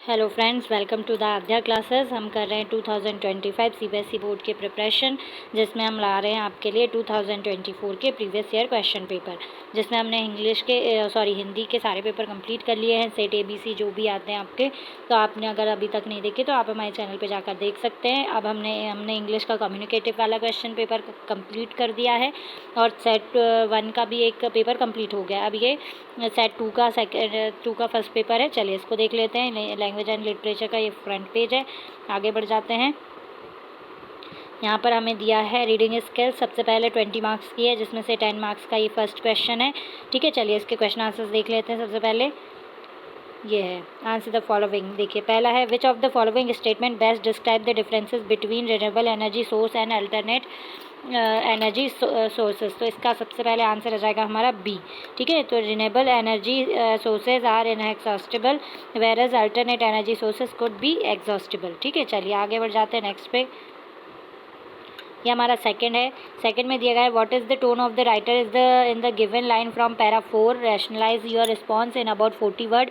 Hello friends, welcome to the Aadhya classes. हम कर रहे हैं 2025 सीबीएसई बोर्ड के प्रिपरेशन, जिसमें हम ला रहे हैं आपके लिए 2024 के प्रीवियस ईयर क्वेश्चन पेपर, जिसमें हमने हिंदी के सारे पेपर कंप्लीट कर लिए हैं। सेट ABC जो भी आते हैं आपके, तो आपने अगर अभी तक नहीं देखे तो आप हमारे चैनल पर जाकर देख सकते हैं। अब हमने इंग्लिश का कम्युनिकेटिव वाला क्वेश्चन पेपर कंप्लीट कर दिया है और सेट 1 का भी एक पेपर कंप्लीट हो गया। अब ये सेट 2 का फर्स्ट पेपर है। चलिए इसको देख लेते हैं। लैंग्वेज एंड लिटरेचर का ये फ्रंट पेज है। आगे बढ़ जाते हैं। यहाँ पर हमें दिया है रीडिंग स्किल्स। सबसे पहले 20 मार्क्स की है, जिसमें से 10 मार्क्स का ये फर्स्ट क्वेश्चन है। ठीक है, चलिए इसके क्वेश्चन आंसर्स देख लेते हैं। सबसे पहले ये है, आंसर द फॉलोइंग। देखिए पहला है, विच of the following statement best describe the differences between renewable energy source and alternate energy sources. तो इसका सबसे पहले आंसर आ जाएगा हमारा बी। ठीक है, तो renewable energy sources are inexhaustible whereas alternate energy sources could be exhaustible. ठीक है, चलिए आगे बढ़ जाते हैं नेक्स्ट पे। ये हमारा सेकंड है। सेकंड में दिया गया है, what is the tone of the writer is in the given line from para 4, rationalize your response in about 40 word.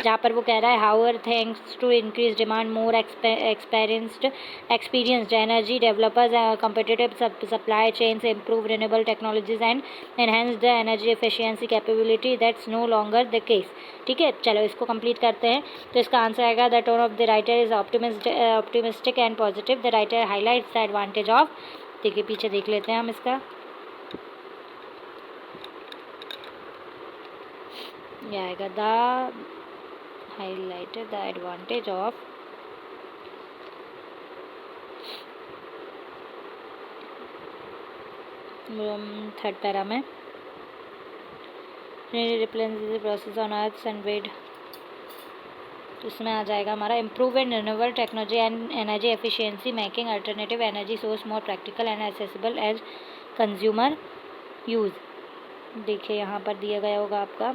जहाँ पर वो कह रहा है, however thanks to increase demand more experienced energy developers competitive supply chains improve renewable technologies and enhance the energy efficiency capability that's no longer the case. ठीक है, चलो इसको कंप्लीट करते हैं। तो इसका आंसर आएगा, the tone of the writer is optimistic and positive. The writer highlights the advantage of. देखिए पीछे देख लेते हैं हम इसका। ये आएगा, the highlighted the advantage of third para में, replace process on earth and wade. तो इसमें आ जाएगा हमारा, improve and renewable technology and energy efficiency making alternative energy source more practical and accessible as consumer use. देखिए यहाँ पर दिया गया होगा आपका,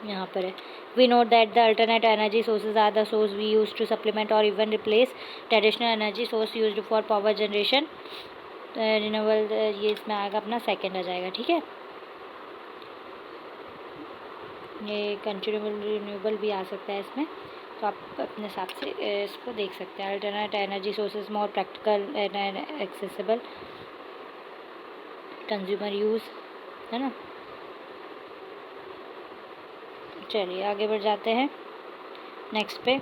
यहाँ पर है, we note that the alternate energy sources are the source we use to supplement और even replace traditional energy source used for power generation. Renewable, ये इसमें आएगा अपना सेकेंड आ जाएगा। ठीक है, ये कंटिन्यूएबल रिन्यूएबल भी आ सकता है इसमें, तो आप अपने हिसाब से इसको देख सकते हैं। Alternate energy sources more practical and accessible consumer use, है ना। चलिए आगे बढ़ जाते हैं नेक्स्ट पे।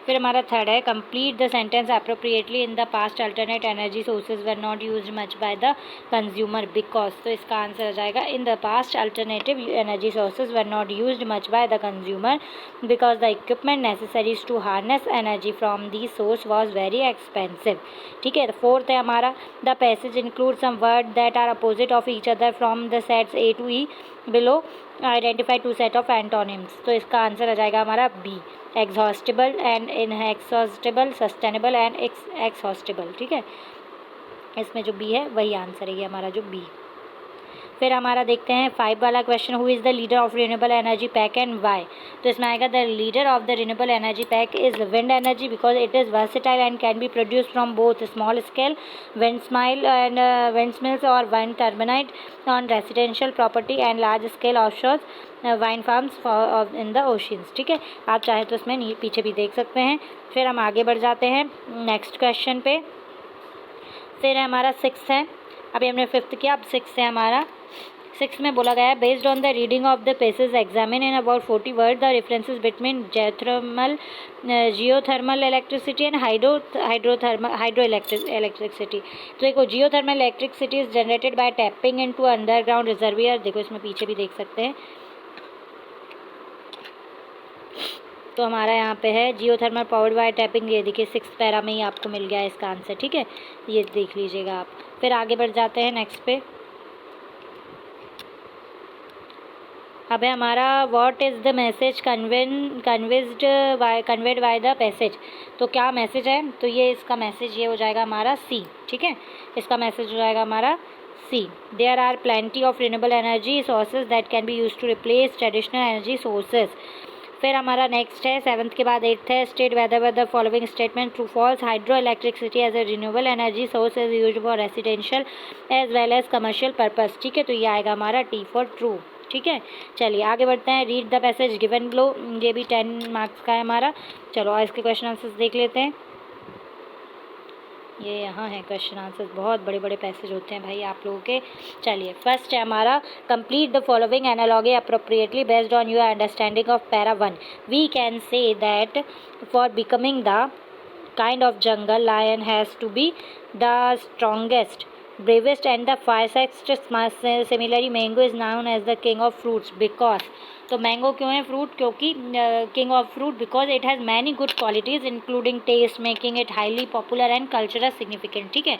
फिर हमारा थर्ड है, complete the sentence appropriately in the past alternate energy sources were not used much by the consumer because. तो इसका आंसर आ जाएगा, in the past alternative energy sources were not used much by the consumer because the equipment necessaries to harness energy from the source was very expensive. ठीक है, fourth है हमारा, the passage include some word that are opposite of each other from the sets A to E below, identify 2 set of antonyms. तो इसका answer आ जाएगा हमारा B, exhaustible and inexhaustible, sustainable and exhaustible. ठीक है, इसमें जो बी है वही आंसर है, ये हमारा जो बी। फिर हमारा देखते हैं 5 वाला question, who is the leader of renewable energy pack and why. तो इसमें आएगा, the leader of the renewable energy pack is wind energy because it is versatile and can be produce from both small scale windmills और wind turbine on residential property and large scale offshore wind farms in the oceans. ठीक है, आप चाहे तो इसमें पीछे भी देख सकते हैं। फिर हम आगे बढ़ जाते हैं नेक्स्ट क्वेश्चन पे। फिर हमारा 6 है, अभी हमने 5th किया, अब 6 है हमारा। 6 में बोला गया है, based on the reading of the passage examine in about 40 word the differences between geothermal electricity and hydro electricity. तो देखो, geothermal electricity is generated by tapping into underground reservoir. देखो इसमें पीछे भी देख सकते हैं। तो हमारा यहाँ पे है, जियोथर्मल पावर्ड बाय टैपिंग। ये देखिए 6th पैरा में ही आपको मिल गया है इसका आंसर। ठीक है, ये देख लीजिएगा आप। फिर आगे बढ़ जाते हैं नेक्स्ट पे। अब है हमारा, what is the message conveyed by the passage. तो क्या मैसेज है, तो ये इसका मैसेज ये हो जाएगा हमारा सी। ठीक है, इसका मैसेज हो जाएगा हमारा C. There are plenty of renewable energy sources that can be use to replace traditional energy sources फिर हमारा नेक्स्ट है 7th के बाद 8th है state whether whether following statement true false. Hydro electricity as a renewable energy source is used for residential as well as commercial purpose. ठीक है, तो ये आएगा हमारा टी फॉर ट्रू। ठीक है, चलिए आगे बढ़ते हैं। Read the passage given below, ये भी 10 मार्क्स का है हमारा। चलो इसके क्वेश्चन आंसर्स देख लेते हैं। ये यहाँ है क्वेश्चन आंसर्स, बहुत बड़े बड़े पैसेज होते हैं भाई आप लोगों के। चलिए फर्स्ट है हमारा complete the following analogy appropriately based on your understanding of para 1। We can say that for becoming the kind of jungle lion has to be the strongest, bravest and the fiercest. Similarly mango is known as the king of fruits because, तो mango क्यों है fruit, क्योंकि king of fruit because it has many good qualities including taste making it highly popular and cultural significant. ठीक है,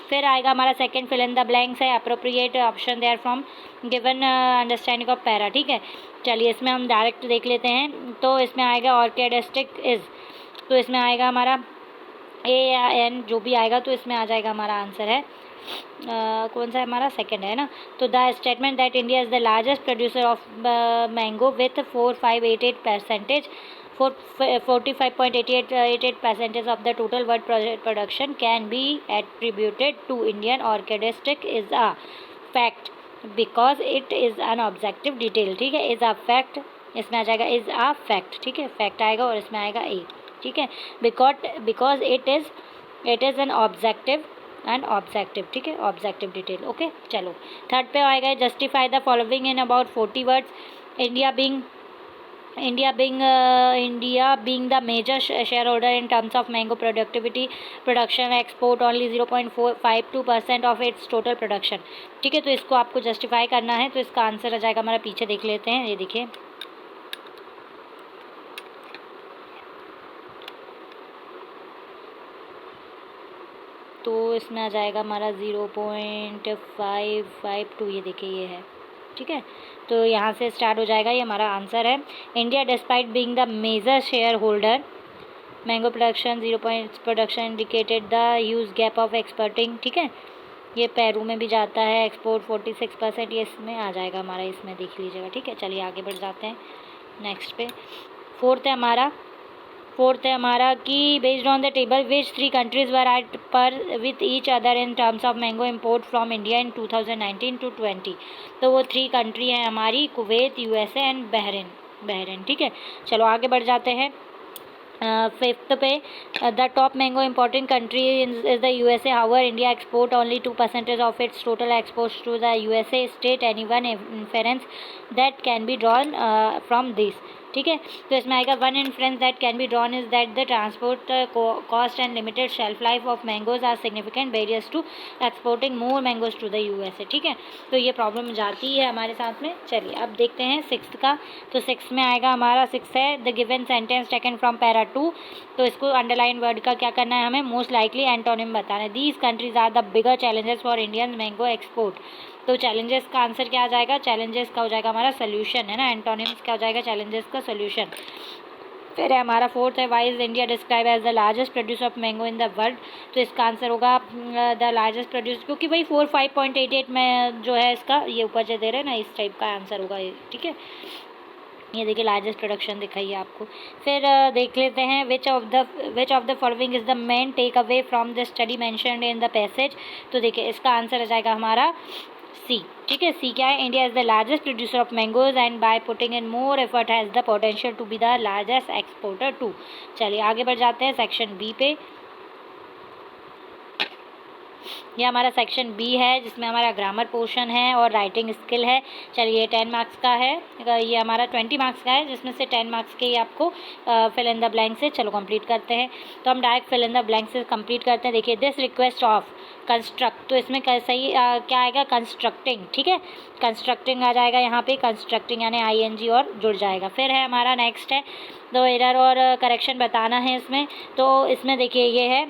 फिर आएगा हमारा second fill in the blanks है appropriate option there from given understanding of para. ठीक है, चलिए इसमें हम डायरेक्ट देख लेते हैं। तो इसमें आएगा ऑर्किडिस्टिक इज, तो इसमें आएगा हमारा ए या एन जो भी आएगा, तो इसमें आ जाएगा हमारा आंसर है कौन सा है हमारा सेकंड है ना। तो the statement that India is the largest producer of mango with 4588% 45.88% of the total world production can be attributed to Indian orchardistic is a fact because it is an objective detail. ठीक है, is a fact इसमें आ जाएगा is a fact. ठीक है, fact आएगा और इसमें आएगा ए। ठीक है, because it is an objective and objective. ठीक है, ऑब्जेक्टिव डिटेल। ओके, चलो थर्ड पे आएगा justify the following in about 40 words. India being the major shareholder in terms of mango production export only 0.452% of its total production। ठीक है, तो इसको आपको जस्टिफाई करना है, तो इसका आंसर आ जाएगा हमारा, पीछे देख लेते हैं। ये देखिए तो इसमें आ जाएगा हमारा 0.552, ये देखिए ये है। ठीक है, तो यहाँ से स्टार्ट हो जाएगा, ये हमारा आंसर है। India despite being the major share holder mango production 0 indicated the huge gap of exporting. ठीक है, ये पेरू में भी जाता है एक्सपोर्ट 46%, ये इसमें आ जाएगा हमारा, इसमें देख लीजिएगा। ठीक है, चलिए आगे बढ़ जाते हैं नेक्स्ट पे। फोर्थ है हमारा कि based on the table which 3 countries were at par with each other in terms of mango import from India in 2019 to 20। तो वो 3 कंट्री हैं हमारी, कुवैत, यूएसए एंड बहरीन। ठीक है, चलो आगे बढ़ जाते हैं। फिफ्थ पे the top mango importing country is the USA, however India export only 2% of its total exports to the USA. State anyone inference that can be drawn from this. ठीक है, तो इसमें आएगा one inference that can be drawn is that the transport cost and limited shelf life of mangoes are significant barriers to exporting more mangoes to the USA. ठीक है, तो ये problem जाती है हमारे साथ में। चलिए अब देखते हैं सिक्स्थ का। तो सिक्स में आएगा हमारा, सिक्स है the given sentence taken from para 2। तो इसको अंडरलाइन वर्ड का क्या करना है हमें, मोस्ट लाइकली एंटोनिम बताना है। These countries are the bigger challenges for Indian mango export. तो चैलेंजेस का आंसर क्या आ जाएगा, चैलेंजेस का हो जाएगा हमारा सोल्यूशन, है ना। एंटोनिम्स क्या हो जाएगा, चैलेंजेस का सोल्यूशन। फिर है हमारा फोर्थ है why is India describe as the largest producer of mango in the world. तो इसका आंसर होगा द लार्जेस्ट प्रोड्यूसर, क्योंकि भाई 45.88 में जो है इसका ये ऊपर जो दे रहे हैं ना, इस टाइप का आंसर होगा ये। ठीक है, ये देखिए लार्जेस्ट प्रोडक्शन दिखाइए आपको। फिर देख लेते हैं which of the following is the main take away from the study mentioned in the passage. तो देखिए इसका आंसर आ जाएगा हमारा सी। ठीक है, सी क्या है, India is the largest producer of mangoes and by putting in more effort has the potential to be the largest exporter too. चलिए आगे बढ़ जाते हैं सेक्शन बी पे। ये हमारा सेक्शन बी है जिसमें हमारा ग्रामर पोर्शन है और राइटिंग स्किल है। चलिए 10 मार्क्स का है, ये हमारा 20 मार्क्स का है जिसमें से 10 मार्क्स के आपको फिल इन द ब्लैंक से चलो कंप्लीट करते हैं। तो हम direct fill in the blank से कंप्लीट करते हैं। देखिए दिस रिक्वेस्ट ऑफ कंस्ट्रक्ट, तो इसमें सही क्या आएगा, कंस्ट्रक्टिंग। ठीक है, कंस्ट्रक्टिंग आ जाएगा यहाँ पे, कंस्ट्रक्टिंग यानी ING और जुड़ जाएगा। फिर है हमारा नेक्स्ट है तो एरर और करेक्शन बताना है इसमें। तो इसमें देखिए ये है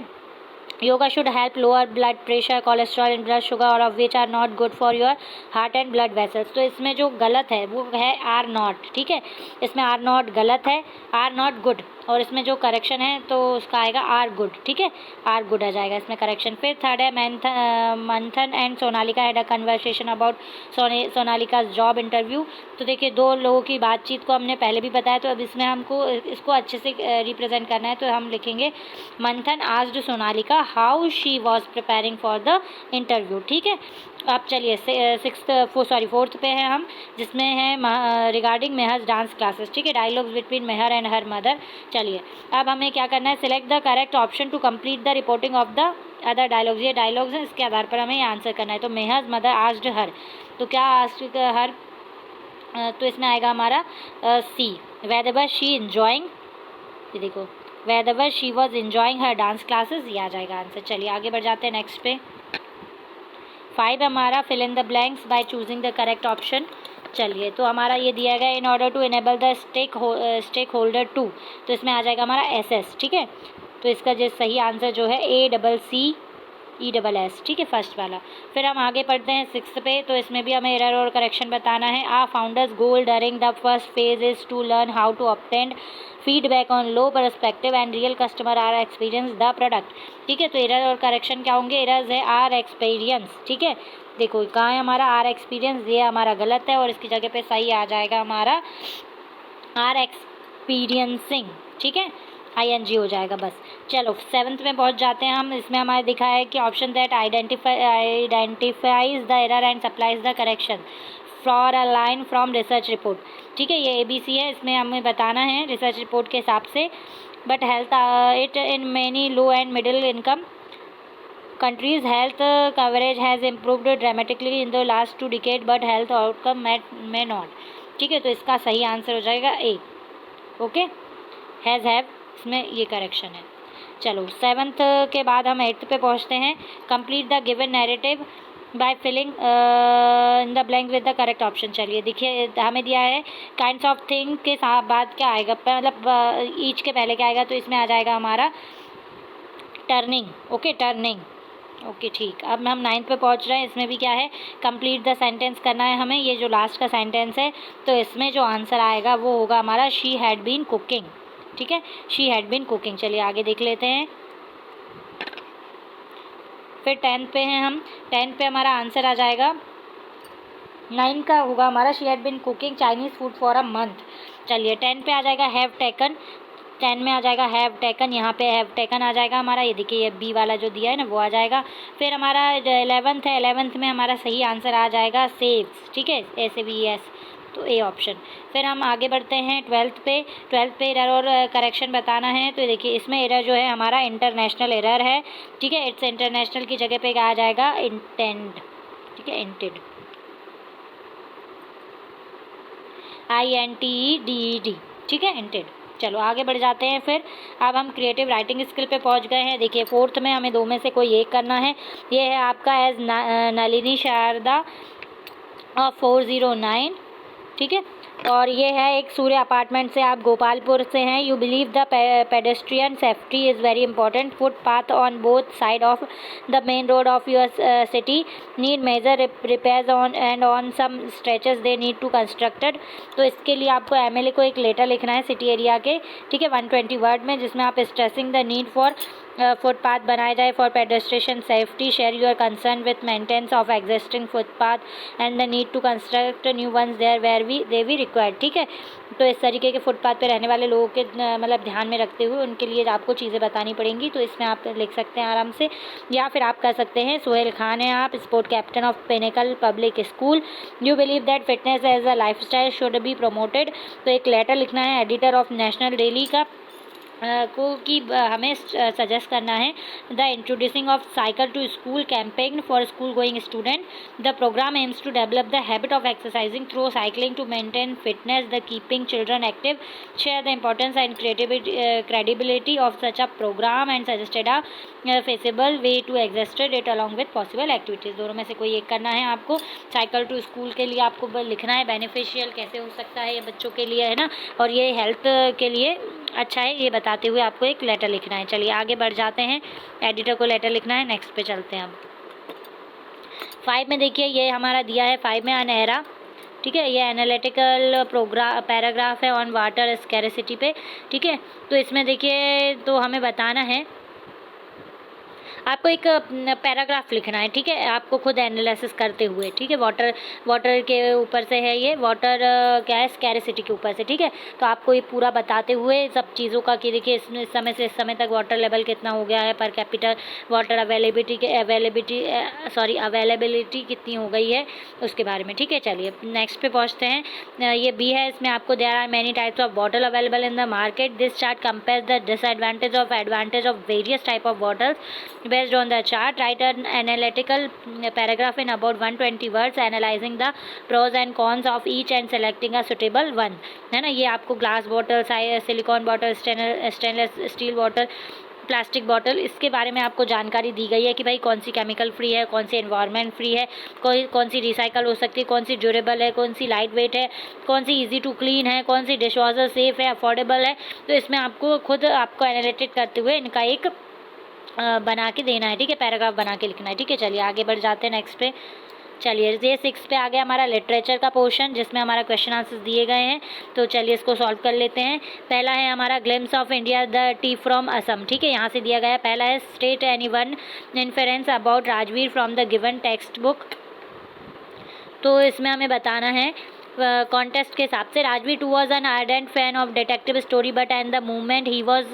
yoga should help lower blood pressure, cholesterol and blood sugar, और of which are not good for your heart and blood vessels. तो इसमें जो गलत है वो है आर नॉट, ठीक है, इसमें आर नॉट गलत है, आर नॉट गुड, और इसमें जो करेक्शन है तो उसका आएगा आर गुड, ठीक है, आर गुड आ जाएगा इसमें करेक्शन। फिर थर्ड है मंथन and Sonalika had a conversation about Sonalika job interview. तो देखिए दो लोगों की बातचीत को हमने पहले भी बताया, तो अब इसमें हमको इसको अच्छे से रिप्रेजेंट करना है, तो हम लिखेंगे मंथन asked Sonalika how she was preparing for the interview, ठीक है। अब चलिए फोर्थ पे है हम, जिसमें है रिगार्डिंग मेहर्स डांस क्लासेस, ठीक है, dialogues between Mehar and her mother. चलिए अब हमें क्या करना है, select the correct option to complete the reporting of the other dialogues. ये डायलॉग्स हैं, इसके आधार पर हमें आंसर करना है। तो मेहर्स मदर आस्क्ड हर, तो क्या आस्क्ड हर, तो इसमें आएगा हमारा सी, वेदर शी इंजॉइंग, ये देखो whether she was enjoying her dance classes, ये आ जाएगा आंसर। चलिए आगे बढ़ जाते हैं नेक्स्ट पे। 5 हमारा fill in the blanks by choosing the correct option. चलिए तो हमारा ये दिया गया in order to enable the stakeholder to, तो इसमें आ जाएगा हमारा SS, ठीक है। तो इसका जो सही आंसर जो है ACCESS, ठीक है, फर्स्ट वाला। फिर हम आगे पढ़ते हैं 6th पे, तो इसमें भी हमें एरर और करेक्शन बताना है। Our founders goal during the first phase is to learn how to obtain feedback on low perspective and real customer are experience the product, ठीक है। तो एरर और करेक्शन क्या होंगे, एरर्स है आर एक्सपीरियंस, ठीक है, देखो कहाँ है हमारा आर एक्सपीरियंस, ये हमारा गलत है, और इसकी जगह पे सही आ जाएगा हमारा आर एक्सपीरियंसिंग, ठीक है, ING हो जाएगा बस। चलो 7th में पहुंच जाते हैं हम। इसमें हमारे दिखा है कि option that identifies the error and supplies the correction for a line from research report, ठीक है, ये ABC है, इसमें हमें बताना है रिसर्च रिपोर्ट के हिसाब से। But health it in many low and middle income countries health coverage has improved dramatically in the last 2 decades but health outcome may not, ठीक है। तो इसका सही आंसर हो जाएगा A, ओके, हैज़ हैव, इसमें ये करेक्शन है। चलो 7th के बाद हम 8th पे पहुँचते हैं। Complete the given narrative by filling in the blank with the correct option. चलिए देखिए हमें दिया है काइंड्स ऑफ थिंग के साथ बाद क्या आएगा, मतलब ईच के पहले क्या आएगा, तो इसमें आ जाएगा हमारा टर्निंग, ओके, टर्निंग, ओके, ठीक। अब हम 9th पे पहुंच रहे हैं। इसमें भी क्या है, कंप्लीट द सेंटेंस करना है हमें, ये जो लास्ट का सेंटेंस है, तो इसमें जो आंसर आएगा वो होगा हमारा शी हैड बीन कुकिंग, ठीक है, शी हैड बीन कुकिंग। चलिए आगे देख लेते हैं। फिर 10th पे हैं हम। 10th पे हमारा आंसर आ जाएगा 9 का होगा हमारा she had been cooking Chinese food for a month. चलिए 10 पे आ जाएगा हैव टेकन, 10 में आ जाएगा हैव टेकन, यहाँ पे हैव टेकन आ जाएगा हमारा, ये देखिए ये B वाला जो दिया है ना वो आ जाएगा। फिर हमारा 11th है, 11th में हमारा सही आंसर आ जाएगा सेव्स, ठीक है, SAVES, तो A ऑप्शन। फिर हम आगे बढ़ते हैं 12th पे। 12th पे एरर और करेक्शन बताना है। तो देखिए इसमें एरर जो है हमारा इंटरनेशनल एरर है, ठीक है, इट्स इंटरनेशनल की जगह पे क्या आ जाएगा, इंटेंड, ठीक है, इंटेड, INTEDED, ठीक है, इंटेड। चलो आगे बढ़ जाते हैं। फिर अब हम क्रिएटिव राइटिंग स्किल पे पहुंच गए हैं। देखिए 4th में हमें 2 में से कोई एक करना है। ये है आपका एज नलिनी शारदा 409, ठीक है, और ये है एक सूर्य अपार्टमेंट से, आप गोपालपुर से हैं। You believe the pedestrian safety is very important, footpath on both side of the main road of your city need major repairs on and on some stretches they need to constructed. तो इसके लिए आपको MLA को एक letter लिखना है city area के, ठीक है, 120 वर्ड में, जिसमें आप stressing the need for footpath बनाए जाए for pedestrian safety, share your concern with maintenance of existing footpath and the need to construct new ones there where they we required, ठीक है। तो इस तरीके के फुटपाथ पे रहने वाले लोगों के मतलब ध्यान में रखते हुए उनके लिए आपको चीज़ें बतानी पड़ेंगी। तो इसमें आप लिख सकते हैं आराम से, या फिर आप कर सकते हैं सोहेल खान है आप, sport captain of Pinnacle public school. You believe that fitness as a lifestyle should be promoted. तो एक लेटर लिखना है एडिटर ऑफ नेशनल डेली का को कि हमें सजेस्ट करना है the introducing of cycle to school campaign for school going student. The program aims to develop the habit of exercising through cycling to maintain fitness the keeping children active. Share the importance and credibility of such a program and suggested a feasible way to existed it along with possible activities. दोनों में से कोई एक करना है आपको। Cycle to school के लिए आपको लिखना है बेनिफिशियल कैसे हो सकता है ये बच्चों के लिए, है ना, और ये हेल्थ के लिए अच्छा है ये बताते हुए आपको एक लेटर लिखना है। चलिए आगे बढ़ जाते हैं, एडिटर को लेटर लिखना है। नेक्स्ट पे चलते हैं अब। 5 में देखिए ये हमारा दिया है 5 में एन एरा, ठीक है, ये एनालिटिकल पैराग्राफ है ऑन वाटर स्कैरसिटी पे, ठीक है। तो इसमें देखिए तो हमें बताना है, आपको एक पैराग्राफ लिखना है, ठीक है, आपको खुद एनालिसिस करते हुए, ठीक है। वाटर के ऊपर से है ये, वाटर क्या है, स्कैरसिटी के ऊपर से, ठीक है। तो आपको ये पूरा बताते हुए सब चीज़ों का कि देखिए इस समय से इस समय तक वाटर लेवल कितना हो गया है, पर कैपिटल वाटर अवेलेबिलिटी कितनी हो गई है उसके बारे में, ठीक है। चलिए नेक्स्ट पे पहुँचते हैं। ये बी है, इसमें आपको there are many types of water available in the market. This chart compare the disadvantage of advantage of various type of waters. Based on the chart, write an analytical paragraph in about 120 words analyzing the pros and cons of each and selecting a suitable one, है ना। ये आपको glass bottle, silicon bottle, stainless steel bottle, plastic bottle, इसके बारे में आपको जानकारी दी गई है कि भाई कौन सी केमिकल फ्री है, कौन सी एनवायरनमेंट फ्री है, कौन सी रिसाइकल हो सकती है, कौन सी ड्यूरेबल है, कौन सी लाइट वेट है, कौन सी इजी टू क्लीन है, कौन सी डिश वॉशर सेफ है, अफोर्डेबल है। तो इसमें आपको खुद आपको एनालिटिक करते हुए इनका एक बना के देना है, ठीक है, पैराग्राफ बना के लिखना है, ठीक है। चलिए आगे बढ़ जाते हैं नेक्स्ट पे। चलिए ये 6 पे आ गया हमारा लिटरेचर का पोर्शन, जिसमें हमारा क्वेश्चन आंसर्स दिए गए हैं। तो चलिए इसको सॉल्व कर लेते हैं। पहला है हमारा glimpse of India the tea from Assam, ठीक है, यहाँ से दिया गया है। पहला है state any one inference about Rajveer from the given textbook. तो इसमें हमें बताना है कॉन्टेस्ट के हिसाब से, Rajveer too was an ardent fan of detective story but and the movement he was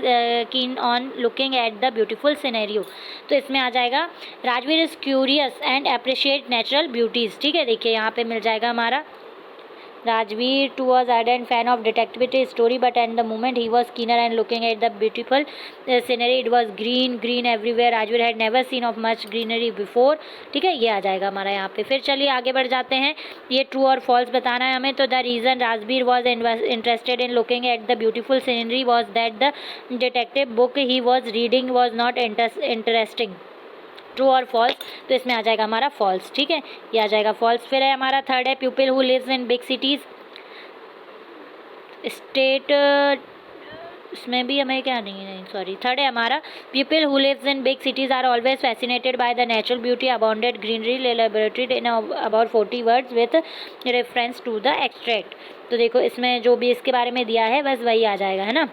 keen on looking at the beautiful scenario. तो इसमें आ जाएगा Rajveer is curious and appreciate natural beauties, ठीक है। देखिए यहाँ पे मिल जाएगा हमारा Rajveer too was ardent fan of detective story, but at the moment he was keener and looking at the beautiful scenery. It was green everywhere. Rajveer had never seen of much greenery before. ठीक है, ये आ जाएगा हमारा यहाँ पे। फिर चलिए आगे बढ़ जाते हैं, ये ट्रू और फॉल्स बताना है हमें। तो the reason Rajveer was interested in looking at the beautiful scenery was that the detective book he was reading was not interesting. True और फॉल्स, तो इसमें आ जाएगा हमारा फॉल्स, ठीक है, ये आ जाएगा फॉल्स। फिर है हमारा थर्ड है people who lives in big cities state, इसमें भी हमें क्या नहीं सॉरी थर्ड है हमारा people who lives in big cities are always fascinated by the natural beauty abounded greenery elaborated in about 40 words with reference to the extract. तो देखो इसमें जो भी इसके बारे में दिया है बस वही आ जाएगा, है ना।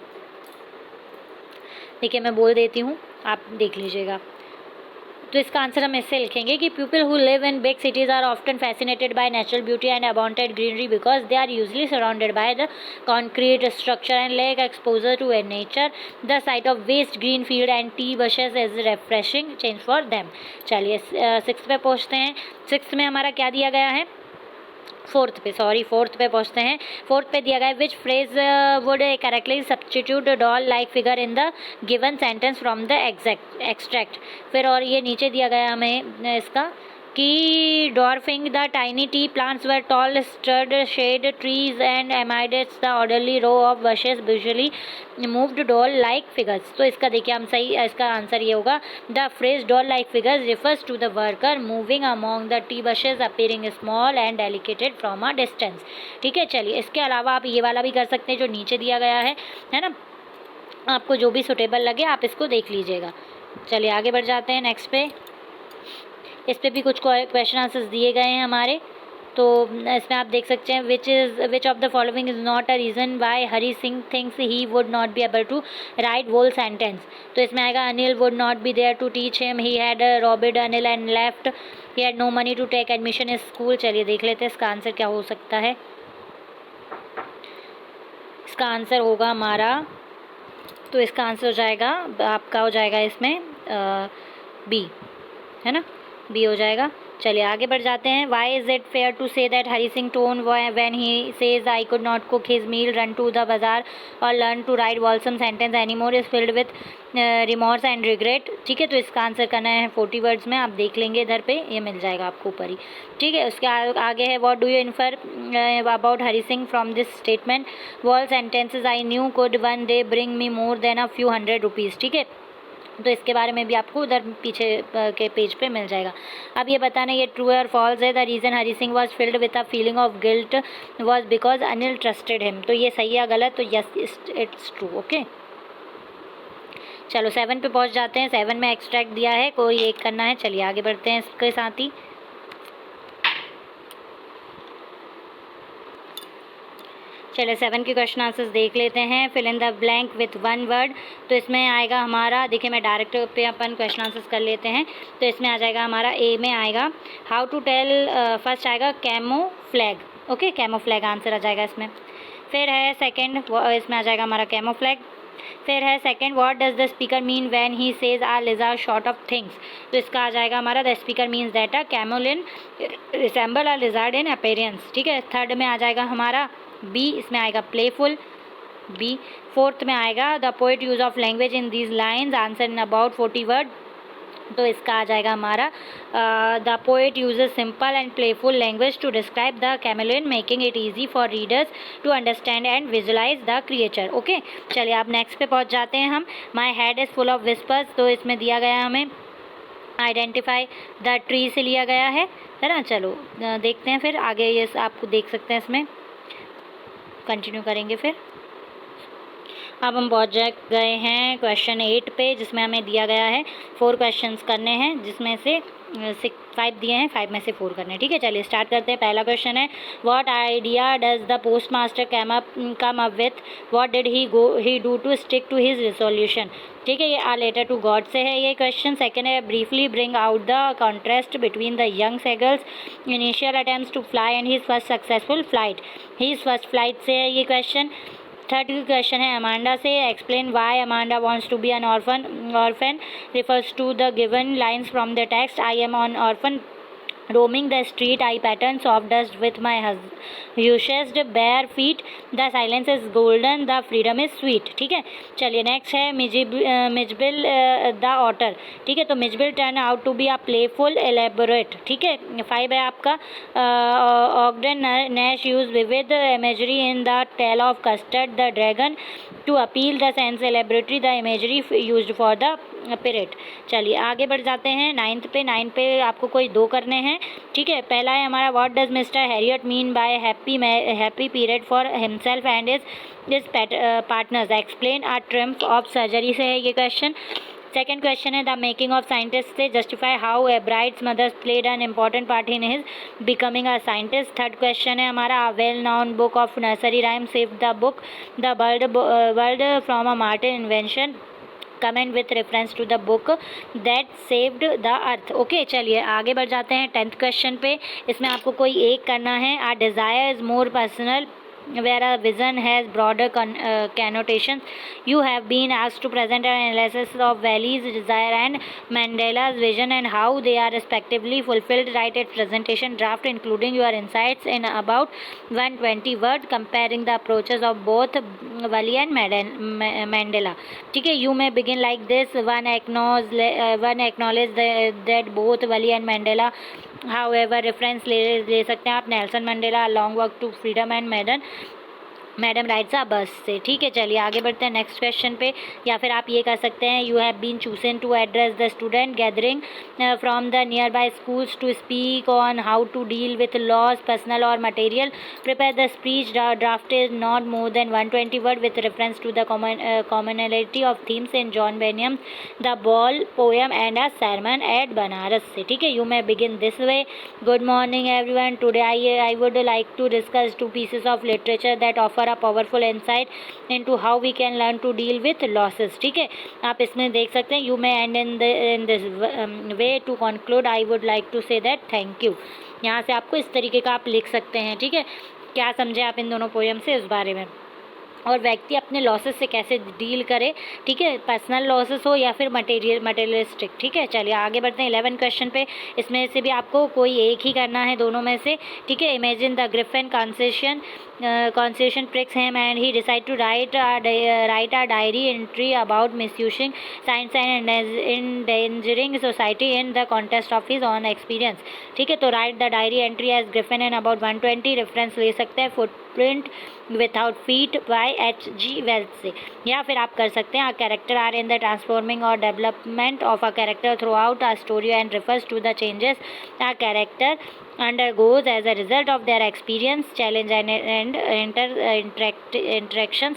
देखिए मैं बोल देती हूँ, आप देख लीजिएगा। तो इसका आंसर हम इससे लिखेंगे कि people who live in big cities are often fascinated by natural beauty and abounded greenery because they are usually surrounded by the concrete structure and lack exposure to nature. The sight of vast green field and tea bushes is refreshing change for them. चलिए 6 पे पहुँचते हैं। 6 में हमारा क्या दिया गया है, फोर्थ पे पहुँचते हैं। फोर्थ पे दिया गया है which phrase would correctly substitute doll like figure in the given sentence from the extract. फिर और ये नीचे दिया गया हमें इसका कि dwarfing the tiny tea plants were tall sturdy shade trees and amidst the orderly row of bushes visually moved doll like figures। तो इसका देखिए हम सही, इसका आंसर ये होगा the phrase doll like figures refers to the worker moving among the tea bushes appearing small and delicate from a distance। ठीक है, चलिए इसके अलावा आप ये वाला भी कर सकते हैं जो नीचे दिया गया है ना। आपको जो भी सुटेबल लगे आप इसको देख लीजिएगा। चलिए आगे बढ़ जाते हैं नेक्स्ट पे। इस पे भी कुछ क्वेश्चन आंसर्स दिए गए हैं हमारे। तो इसमें आप देख सकते हैं which of the following is not a reason why Hari Singh thinks he would not be able to write whole sentence. तो इसमें आएगा Anil would not be there to teach him, he had robbed Anil and left, he had no money to take admission in school. चलिए देख लेते हैं इसका answer क्या हो सकता है। इसका आंसर होगा हमारा, तो इसका आंसर हो जाएगा आपका, हो जाएगा इसमें बी, है ना, बी हो जाएगा। चलिए आगे बढ़ जाते हैं। Why is it fair to say that Hari Singh tone when he says I could not cook his meal, run to the bazaar और learn to write wholesome sentence any more is filled with remorse and regret. ठीक है, तो इसका answer करना है 40 words में, आप देख लेंगे इधर पे, ये मिल जाएगा आपको ऊपर ही। ठीक है, उसके आगे है what do you infer about Hari Singh from this statement, wall sentences I knew could one day bring me more than a few hundred rupees. ठीक है, तो इसके बारे में भी आपको उधर पीछे के पेज पे मिल जाएगा। अब ये बताना ये ट्रू और फॉल्स है। The reason Hari Singh was filled with a feeling of guilt was because Anil trusted him. तो ये सही या गलत? तो यस, इट्स ट्रू। ओके, चलो 7 पे पहुंच जाते हैं। 7 में एक्सट्रैक्ट दिया है, कोई एक करना है। चलिए आगे बढ़ते हैं इसके साथ ही। चलिए 7 के क्वेश्चन आंसर्स देख लेते हैं। Fill in the blank with one word. तो इसमें आएगा हमारा, देखिए मैं डायरेक्ट पे अपन क्वेश्चन आंसर्स कर लेते हैं। तो इसमें आ जाएगा हमारा ए में आएगा हाउ टू टेल, फर्स्ट आएगा कैमोफ्लैग। ओके, कैमोफ्लैग आंसर आ जाएगा इसमें। फिर है सेकंड, इसमें आ जाएगा हमारा कैमोफ्लैग। फिर है second, what does the speaker mean when he says a lizard sort of things. तो इसका आ जाएगा हमारा the speaker means that a chameleon resemble a lizard in appearance. ठीक है। थर्ड में आ जाएगा हमारा बी, इसमें आएगा प्लेफुल, बी। फोर्थ में आएगा the poet use of language in these lines, answer in about 40 word. तो इसका आ जाएगा हमारा the poet uses simple and playful language to describe the chameleon, making it easy for readers to understand and visualize the creature. Okay, चलिए आप next पे पहुंच जाते हैं हम। My head is full of whispers. तो इसमें दिया गया हमें आइडेंटिफाई द ट्री से लिया गया है ना। चलो देखते हैं फिर आगे, ये आपको देख सकते हैं, इसमें कंटिन्यू करेंगे फिर। अब हम पहुँच गए हैं क्वेश्चन 8 पे, जिसमें हमें दिया गया है 4 क्वेश्चंस करने हैं, जिसमें से 5 दिए हैं, 5 में से 4 करने हैं। ठीक है, चलिए स्टार्ट करते हैं। पहला क्वेश्चन है what idea does the postmaster come up with, what did he do to stick to his resolution. ठीक है, ये आ लेटर टू गॉड से है ये क्वेश्चन। सेकंड है briefly bring out the contrast between the young seagull's initial attempts to fly and his first successful flight. His first flight से है ये क्वेश्चन। थर्ड क्वेश्चन है अमांडा से, explain why Amanda wants to be an orphan refers to the given lines from the text. I am an orphan roaming the street, I pattern soft dust with my used bare feet, the silence is golden, the freedom is sweet। ठीक है, चलिए next है Mijbil the otter. ठीक है, तो Mijbil turn out to be a playful elaborate. ठीक है, 5 है आपका Ogden Nash use vivid imagery in the tale of Custard the dragon to appeal the sense elaboratory the imagery used for the period. चलिए आगे बढ़ जाते हैं 9 पे। 9 पे आपको कोई 2 करने हैं। ठीक है, पहला है हमारा what does Mr Harriet mean by happy period for himself and his partners, explain a triumph of surgery से है ये क्वेश्चन। सेकेंड क्वेश्चन है द मेकिंग ऑफ साइंटिस्ट से, justify how a brides mothers played an important part in his becoming a scientist. Third question है हमारा well known book of nursery rhyme save the book the world from a martian invention, comment with reference to the book that saved the earth. Okay, चलिए आगे बढ़ जाते हैं 10th question पे। इसमें आपको कोई एक करना है। Our desire is more personal where a vision has broader connotations. You have been asked to present an analysis of Valley's desire and Mandela's vision and how they are respectively fulfilled. Write a presentation draft including your insights in about 120 words comparing the approaches of both Valley and Mandela. ठीक है, you may begin like this. One acknowledge that both Valley and Mandela however reference ले सकते हैं आप Nelson Mandela long walk to freedom and madam rides a bus से। ठीक है, चलिए आगे बढ़ते हैं नेक्स्ट क्वेश्चन पे। या फिर आप ये कर सकते हैं you have been chosen to address the student gathering from the nearby schools to speak on how to deal with loss personal और material, prepare the speech drafted not more than 120 word with reference to the commonality of themes in John Berryman the ball poem and a sermon at Banaras से। ठीक है, you may begin this way. Good morning everyone, today I would like to discuss 2 pieces of literature that offer a powerful insight into how we can learn to deal with losses। ठीक है, आप इसमें देख सकते हैं you may end in this way to conclude I would like to say that thank you। यहाँ से आपको इस तरीके का आप लिख सकते हैं। ठीक है, क्या समझे आप इन दोनों पोएम से उस बारे में, और व्यक्ति अपने लॉसेस से कैसे डील करे। ठीक है, पर्सनल लॉसेस हो या फिर मटेरियलिस्टिक। ठीक है, चलिए आगे बढ़ते हैं 11 क्वेश्चन पे। इसमें से भी आपको कोई एक ही करना है दोनों में से। ठीक है, imagine the Griffin concession prix him and he decide to write a diary entry about misusing science and endangering society in the contest of his own experience. ठीक है, तो write the diary entry as Griffin in about 120, reference ले सकते हैं footprint without feet by H.G. Wells से। या फिर आप कर सकते हैं, a character are in the transforming और development of a character throughout a story and refers to the changes a character undergoes as a result of their experience, challenge and interactions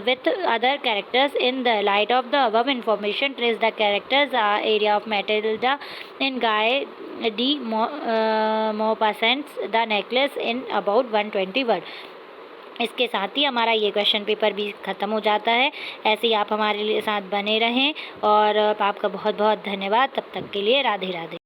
with other characters. In the light of the above information, trace the characters area of Matilda in Guy de Maupassant's The Necklace in about 120 word. इसके साथ ही हमारा ये question paper भी ख़त्म हो जाता है। ऐसे ही आप हमारे लिए साथ बने रहें और आपका बहुत बहुत धन्यवाद। तब तक के लिए राधे राधे।